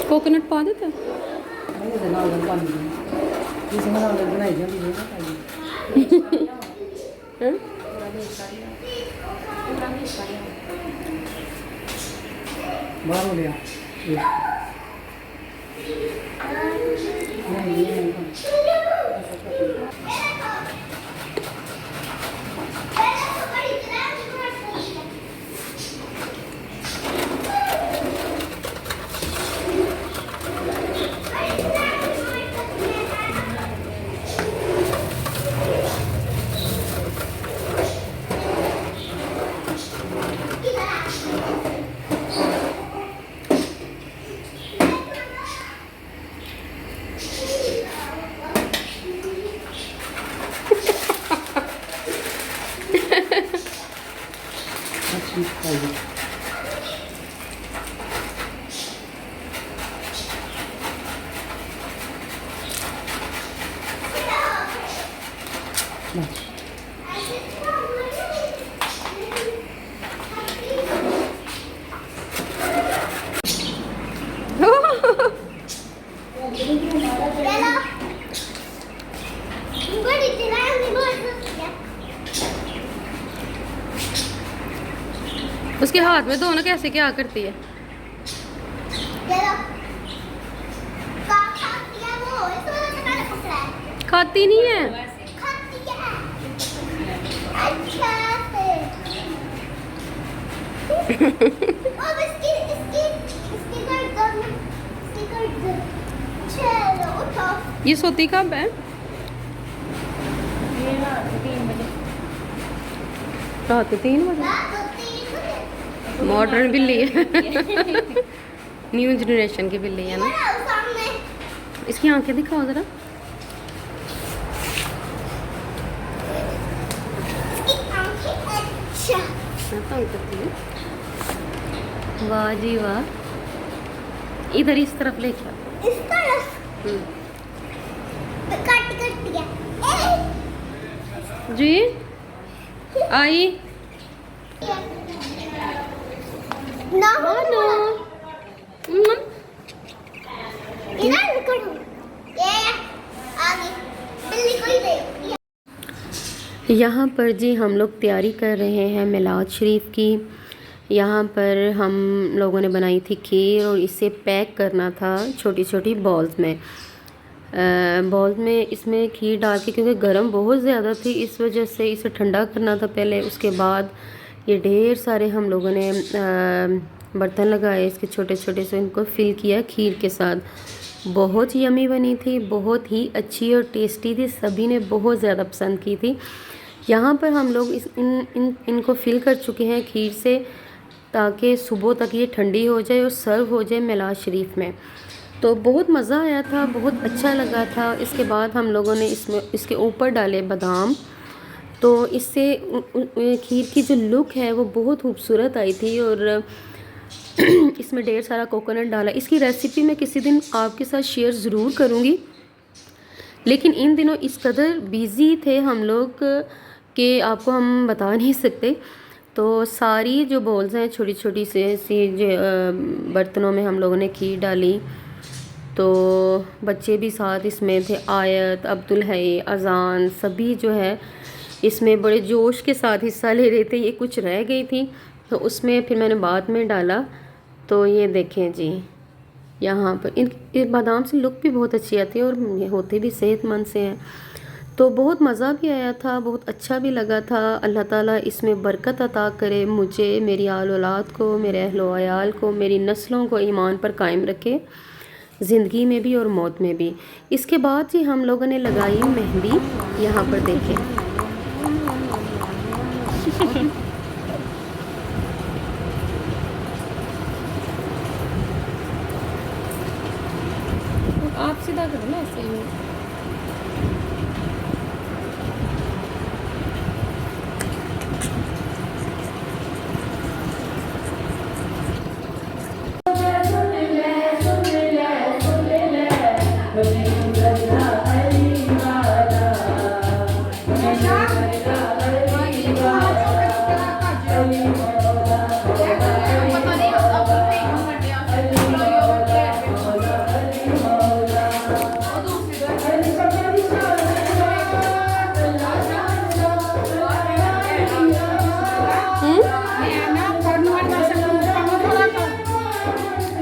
Coconut पा देते बाहर हो गया उसके हाथ में दो ना, कैसे क्या करती है। खाती नहीं है। ये सोती कब है? रात के 3 बजे। मॉडर्न बिल्ली है। न्यू जनरेशन की बिल्ली है ना। इसकी आंखें दिखाओ जरा। वाह जी वाह। इधर इस तरफ लेके आओ। इस तरफ जी आई ना यहाँ पर जी हम लोग तैयारी कर रहे हैं मिलाद शरीफ की। यहाँ पर हम लोगों ने बनाई थी खीर और इसे पैक करना था छोटी छोटी बॉल्स में। इसमें खीर डाल के, क्योंकि गर्म बहुत ज़्यादा थी इस वजह से इसे ठंडा करना था पहले। उसके बाद ये ढेर सारे हम लोगों ने बर्तन लगाए, इसके छोटे छोटे से इनको फिल किया खीर के साथ। बहुत यमी बनी थी, बहुत ही अच्छी और टेस्टी थी, सभी ने बहुत ज़्यादा पसंद की थी। यहाँ पर हम लोग इनको फिल कर चुके हैं खीर से, ताकि सुबह तक ये ठंडी हो जाए और सर्व हो जाए मिलाद शरीफ में। तो बहुत मज़ा आया था, बहुत अच्छा लगा था। इसके बाद हम लोगों ने इसके ऊपर डाले बादाम, तो इससे खीर की जो लुक है वो बहुत खूबसूरत आई थी। और इसमें ढेर सारा कोकोनट डाला। इसकी रेसिपी मैं किसी दिन आपके साथ शेयर ज़रूर करूँगी, लेकिन इन दिनों इस कदर बिज़ी थे हम लोग कि आपको हम बता नहीं सकते। तो सारी जो बॉल्स हैं छोटी छोटी सी जो बर्तनों में हम लोगों ने खीर डाली। तो बच्चे भी साथ इसमें थे, आयत, अब्दुल हई, अजान, सभी जो है इसमें बड़े जोश के साथ हिस्सा ले रहे थे। ये कुछ रह गई थी तो उसमें फिर मैंने बाद में डाला। तो ये देखें जी, यहाँ पर इन बादाम से लुक भी बहुत अच्छी आती है और ये होते भी सेहतमंद से हैं। तो बहुत मज़ा भी आया था, बहुत अच्छा भी लगा था। अल्लाह ताला इसमें बरकत अता करे मुझे, मेरी आल औलाद को, मेरे अहलो अयाल को, मेरी नस्लों को ईमान पर कायम रखे, ज़िंदगी में भी और मौत में भी। इसके बाद जी हम लोगों ने लगाई मेहंदी। यहाँ पर देखें आप सीधा करो ना ऐसे ही।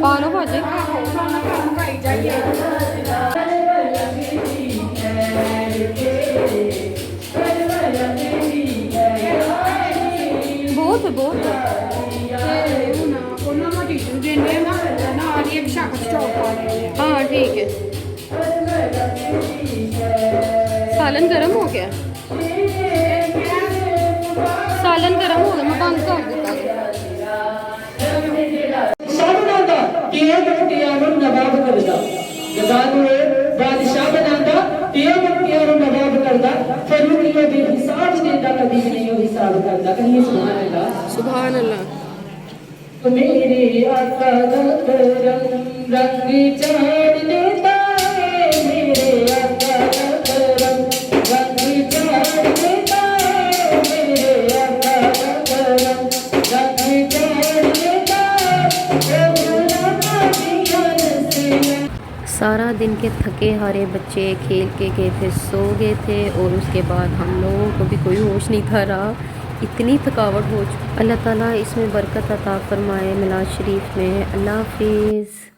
ਪਾ ਲਓ ਭਾਜੀ ਬਹੁਤ ਬਹੁਤ ਉਹਨਾਂ ਨੂੰ ਟਿਸ਼ੂ ਦੇਣੇ ਨਾ ਨਾਲ ਹੀ ਇੱਕ ਸ਼ੱਕ ਸਟੋਕ ਪਾ ਲੈਣੇ ਆ। हाँ ठीक है सालन गर्म हो गया सालन गर्म हो गया मैं बंद कर दिता ਬਾਦਸ਼ਾਹ ਬਣਾਉਂਦਾ ਕਿ ਇਹ ਮੁਕਤੀਆਂ ਨੂੰ ਨਵਾਬ ਕਰਦਾ ਜਦੋਂ ਇਹ ਬਾਦਸ਼ਾਹ ਬਣਾਉਂਦਾ ਕਿ ਇਹ ਮੁਕਤੀਆਂ ਨੂੰ ਨਵਾਬ ਕਰਦਾ ਫਿਰ ਮੁਕਤੀਆਂ ਦੇ ਹਿਸਾਬ ਦੇਦਾ ਕਦੀ ਵੀ ਨਹੀਂ ਉਹ ਹਿਸਾਬ ਕਰਦਾ ਕਹੀਏ ਸੁਭਾਨ ਅੱਲਾਹ सुभान अल्लाह तो मेरे आका का रंग रंग चाँद देता है मेरे आका का रंग रंग चाँद देता है मेरे आका का रंग रंग चाँद देता है गुलाम दियान से सारा दिन के थके हारे बच्चे खेल के गए थे सो गए थे और उसके बाद हम लोगों को भी कोई होश नहीं था रहा इतनी थकावट हो चुकी। अल्लाह ताला इसमें बरकत अता फरमाए मिलाद शरीफ में। अल्लाह हाफिज़।